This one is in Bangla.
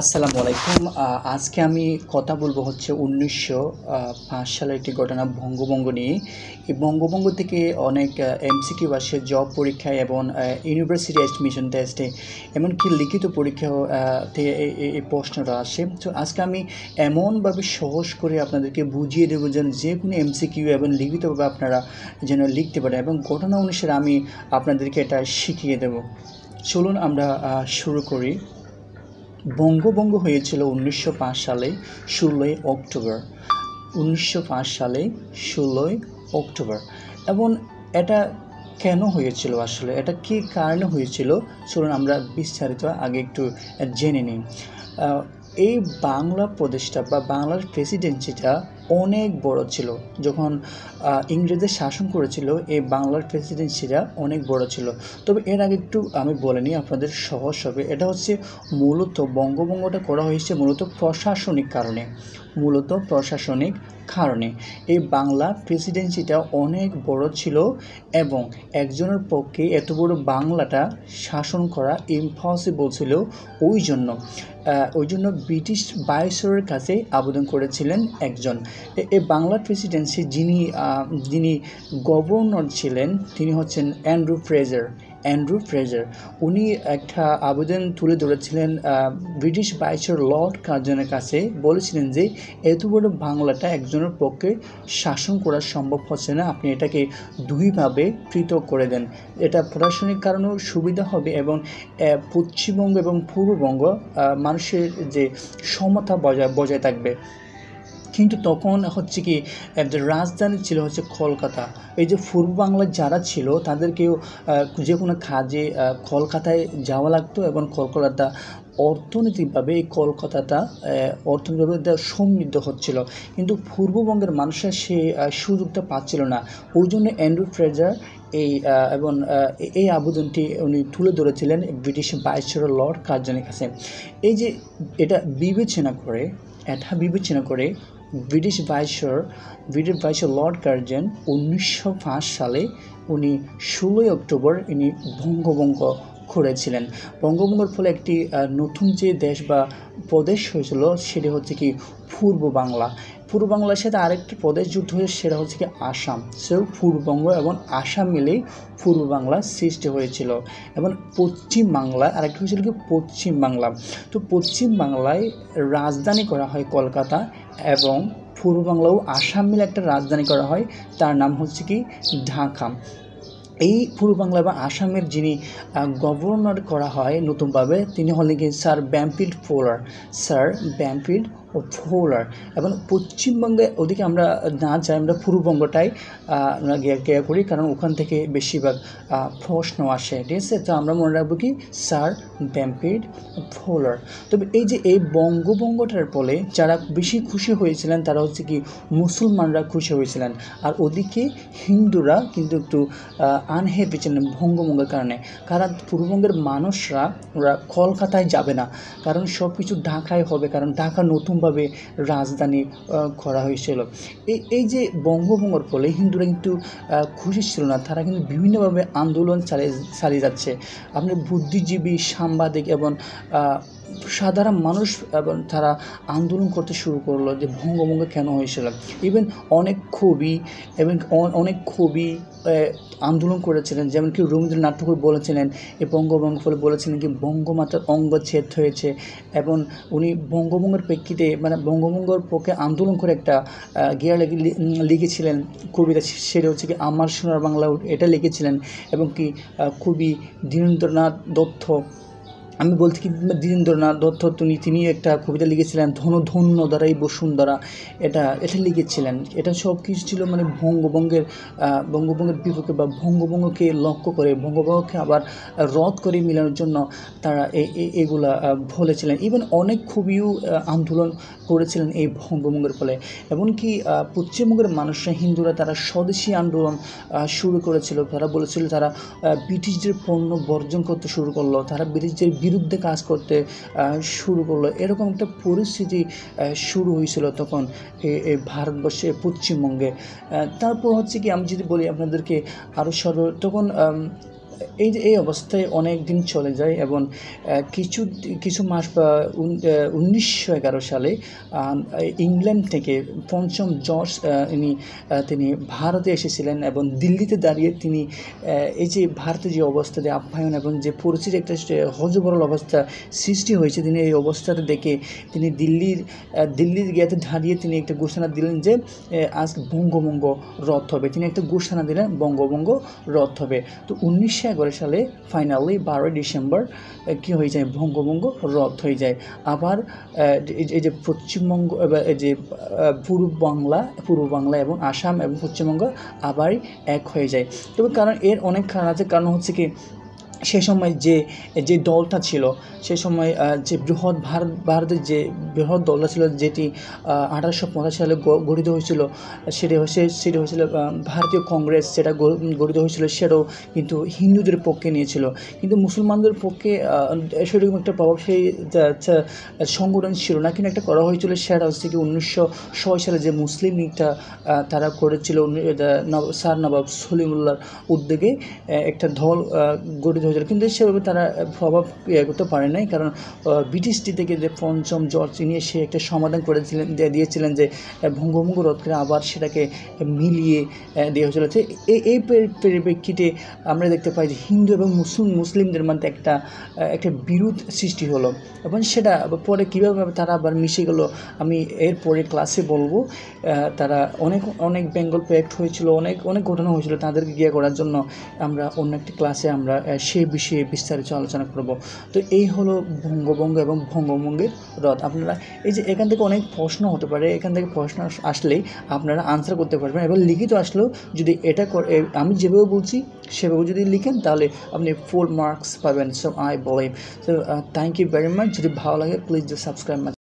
আসসালামু আলাইকুম। আজকে আমি কথা বলবো হচ্ছে ১৯০৫ সালের একটি ঘটনা বঙ্গভঙ্গ নিয়ে। এই বঙ্গভঙ্গ থেকে অনেক এমসিকিউ আসে জব পরীক্ষায় এবং ইউনিভার্সিটি অ্যাডমিশন টেস্টে, এমনকি লিখিত পরীক্ষাও তে এই প্রশ্নটা আসে। তো আজকে আমি এমনভাবে সহজ করে আপনাদেরকে বুঝিয়ে দেবো যেন যে কোনো এমসিকিউ এবং লিখিতভাবে আপনারা যেন লিখতে পারেন, এবং ঘটনা অনুসারে আমি আপনাদেরকে এটা শিখিয়ে দেব। চলুন আমরা শুরু করি। বঙ্গভঙ্গ হয়েছিল ১৯০৫ সালে ১৬ই অক্টোবর। ১৯০৫ সালে ১৬ই অক্টোবর। এবং এটা কেন হয়েছিল, আসলে এটা কী কারণে হয়েছিল, চলুন আমরা বিস্তারিত আগে একটু জেনে নিই। এই বাংলা প্রদেশটা বা বাংলার প্রেসিডেন্সিটা অনেক বড় ছিল। যখন ইংরেজদের শাসন করেছিল এই বাংলার প্রেসিডেন্সিটা অনেক বড় ছিল। তবে এর আগে একটু আমি বলে নিই, আপনাদের সহজ হবে। এটা হচ্ছে মূলত বঙ্গভঙ্গটা করা হয়েছে মূলত প্রশাসনিক কারণে। এই বাংলা প্রেসিডেন্সিটা অনেক বড় ছিল এবং একজনের পক্ষে এত বড় বাংলাটা শাসন করা ইম্পসিবল ছিল। ওই জন্য ব্রিটিশ ভাইসরয়ের কাছে আবেদন করেছিলেন একজন। এই বাংলা প্রেসিডেন্সি যিনি গভর্নর ছিলেন তিনি হচ্ছেন অ্যান্ড্রু ফ্রেজার। উনি একটা আবেদন তুলে ধরেছিলেন ব্রিটিশ ভাইসরয় লর্ড কার্জনের কাছে, বলেছিলেন যে এত বড় বাংলাটা একজনের পক্ষে শাসন করা সম্ভব হচ্ছে না, আপনি এটাকে দুইভাবে পৃথক করে দেন, এটা প্রশাসনিক কারণেও সুবিধা হবে এবং পশ্চিমবঙ্গ এবং পূর্ববঙ্গ মানুষের যে সমতা বজায় থাকবে। কিন্তু তখন হচ্ছে কি রাজধানী ছিল হচ্ছে কলকাতা। এই যে পূর্ব বাংলার যারা ছিল তাদেরকেও যে কোনো কাজে কলকাতায় যাওয়া লাগতো এবং কলকাতা অর্থনৈতিকভাবে এই কলকাতাটা অর্থনৈতিকভাবে সমৃদ্ধ হচ্ছিল, কিন্তু পূর্ববঙ্গের মানুষরা সে সুযোগটা পাচ্ছিল না। ওই জন্য অ্যান্ড্রু ফ্রেজার এই আবেদনটি উনি তুলে ধরেছিলেন ব্রিটিশ ভাইসরয় লর্ড কার্জনের কাছে। এই যে এটা বিবেচনা করে ব্রিটিশ ভাইসরয় লর্ড কার্জন ১৯০৫ সালে উনি ১৬ই অক্টোবর ইনি বঙ্গভঙ্গ করেছিলেন। বঙ্গভঙ্গের ফলে একটি নতুন যে দেশ বা প্রদেশ হয়েছিল সেটা হচ্ছে কি পূর্ব বাংলার সাথে আরেকটি প্রদেশ যুক্ত হয়েছে, সেটা হচ্ছে কি আসাম। পূর্ববঙ্গ এবং আসাম মিলেই পূর্ব বাংলা সৃষ্টি হয়েছিল। এবং পশ্চিম বাংলায় আরেকটি হয়েছিল কি পশ্চিম বাংলা। তো পশ্চিম বাংলায় রাজধানী করা হয় কলকাতা, এবং পূর্ব বাংলাও আসাম মিলে একটা রাজধানী করা হয়, তার নাম হচ্ছে কি ঢাকা। এই পূর্ব বাংলা বা আসামের যিনি গভর্নর করা হয় নতুনভাবে, তিনি হলেন কি স্যার ব্যামফিল্ড ফোলার। এবং পশ্চিমবঙ্গে ওদিকে আমরা না যাই, আমরা পূর্ববঙ্গটাই আমরা গিয়ে করি, কারণ ওখান থেকে বেশিরভাগ প্রশ্ন আসে, ঠিক আছে। তো আমরা মনে রাখবো কি স্যার ব্যামফিল্ড ফোলার। তবে এই যে এই বঙ্গভঙ্গটার ফলে যারা বেশি খুশি হয়েছিলেন তারা হচ্ছে কি মুসলমানরা খুশি হয়েছিলেন, আর ওদিকে হিন্দুরা কিন্তু একটু আনহ্যাপি ছিলেন বঙ্গভঙ্গের কারণে। কারণ পূর্ববঙ্গের মানুষরা ওরা কলকাতায় যাবে না, কারণ সব কিছু ঢাকায় হবে, কারণ ঢাকা নতুনভাবে রাজধানী করা হয়েছিল। এই যে বঙ্গভঙ্গের ফলে হিন্দুরা কিন্তু খুশি ছিল না, তারা কিন্তু বিভিন্নভাবে আন্দোলন চালিয়ে যাচ্ছে। আপনি বুদ্ধিজীবী, সাংবাদিক এবং সাধারণ মানুষ এবং তারা আন্দোলন করতে শুরু করলো যে বঙ্গভঙ্গ কেন হয়েছিল। ইভেন অনেক কবি আন্দোলন করেছিলেন, যেমন কি রবীন্দ্রনাথ ঠাকুর বলেছিলেন এই বঙ্গভঙ্গ ফলে বলেছিলেন কি বঙ্গমাতার অঙ্গচ্ছেদ হয়েছে, এবং উনি বঙ্গভঙ্গের প্রেক্ষিতে মানে বঙ্গভঙ্গর পক্ষে আন্দোলন করে একটা গেয়া লিখেছিলেন কবিতা, সেটা হচ্ছে কি আমার সোনার বাংলা, এটা লিখেছিলেন। এবং কি কবি দীনেন্দ্রনাথ দত্ত, আমি বলছি কি দীনেন্দ্রনাথ দত্ত তিনি একটা কবিতা লিখেছিলেন ধন্য দ্বারা এই বসুন্ধরা, এটা লিখেছিলেন। এটা সব কিছু ছিল মানে বঙ্গভঙ্গের বিপক্ষে বা বঙ্গভঙ্গকে লক্ষ্য করে, বঙ্গভঙ্গকে আবার রদ করে মিলানোর জন্য তারা এগুলা বলেছিলেন। ইভেন অনেক কবিও আন্দোলন করেছিলেন এই বঙ্গভঙ্গের ফলে। এমনকি পশ্চিমবঙ্গের মানুষরা হিন্দুরা তারা স্বদেশী আন্দোলন শুরু করেছিল। তারা বলেছিল তারা ব্রিটিশদের পণ্য বর্জন করতে শুরু করলো, তারা ব্রিটিশদের বিরুদ্ধে কাজ করতে শুরু করলো। এরকম একটা পরিস্থিতি শুরু হয়েছিল তখন এই ভারতবর্ষে পশ্চিমবঙ্গে। তারপর হচ্ছে কি আমি যদি বলি আপনাদেরকে আরও তখন এই অবস্থায় অনেক দিন চলে যায় এবং কিছু মাস বা 1911 সালে ইংল্যান্ড থেকে পঞ্চম জর্জ তিনি ভারতে এসেছিলেন এবং দিল্লিতে দাঁড়িয়ে তিনি এই যে ভারতের যে অবস্থা, যে আপ্যায়ন এবং যে পরিস্থিতি একটা হযবরল অবস্থা সৃষ্টি হয়েছে, তিনি এই অবস্থাটা দেখে তিনি দিল্লির গিয়াতে দাঁড়িয়ে তিনি একটা ঘোষণা দিলেন যে আজ বঙ্গভঙ্গ রদ হবে। তিনি একটা ঘোষণা দিলেন বঙ্গভঙ্গ রদ হবে। তো 1911 সালে ফাইনালি 12 ডিসেম্বর কী হয়ে যায়, বঙ্গভঙ্গ রদ হয়ে যায়। আবার এই যে পশ্চিমবঙ্গ, এই যে পূর্ব বাংলা এবং আসাম এবং পশ্চিমবঙ্গ আবারই এক হয়ে যায়। তবে কারণ এর অনেক কারণ আছে। কারণ হচ্ছে কি, সে সময় যে দলটা ছিল, সে সময় যে ভারতের যে বৃহৎ দলটা ছিল, যেটি 1850 সালে গঠিত হয়েছিল, সেটা হয়েছিল ভারতীয় কংগ্রেস। যেটা গঠিত হয়েছিল সেটাও কিন্তু হিন্দুদের পক্ষে নিয়েছিল, কিন্তু মুসলমানদের পক্ষে সেরকম একটা প্রভাবশালী সংগঠন ছিল না। কিন্তু একটা করা হয়েছিল, সেটা হচ্ছে কি 1906 সালে যে মুসলিম লীগটা তারা করেছিল, স্যার নবাব সলিমুল্লাহর উদ্যোগে একটা দল গঠিত হয়েছিল। কিন্তু সেভাবে তারা প্রভাব করতে পারে নাই, কারণ ব্রিটিশটি থেকে যে পঞ্চম জর্জ নিয়ে সে একটা সমাধান দিয়েছিলেন যে বঙ্গভঙ্গ রদ করে আবার সেটাকে মিলিয়ে দেওয়া হয়েছিল। এই পরিপ্রেক্ষিতে আমরা দেখতে পাই যে হিন্দু এবং মুসলিমদের মধ্যে একটা বিরোধ সৃষ্টি হলো, এবং সেটা পরে কীভাবে তারা আবার মিশে গেল আমি এর পরে ক্লাসে বলবো। তারা অনেক বেঙ্গল প্রজেক্ট হয়েছিল, অনেক ঘটনা হয়েছিল, তাদেরকে গিয়ে করার জন্য আমরা অন্য একটি ক্লাসে আমরা সেই বিষয়ে বিস্তারিত আলোচনা করব। তো এই হলো বঙ্গভঙ্গ এবং বঙ্গভঙ্গের রদ। আপনারা এই যে এখান থেকে অনেক প্রশ্ন হতে পারে, এখান থেকে প্রশ্ন আসলেই আপনারা আনসার করতে পারবেন, এবং লিখিত আসলেও যদি এটা আমি যেভাবে বলছি সেভাবে যদি লিখেন তাহলে আপনি ফুল মার্কস পাবেন। So I believe. So thank you very much. যদি ভালো লাগে প্লিজ ডু সাবস্ক্রাইব মাই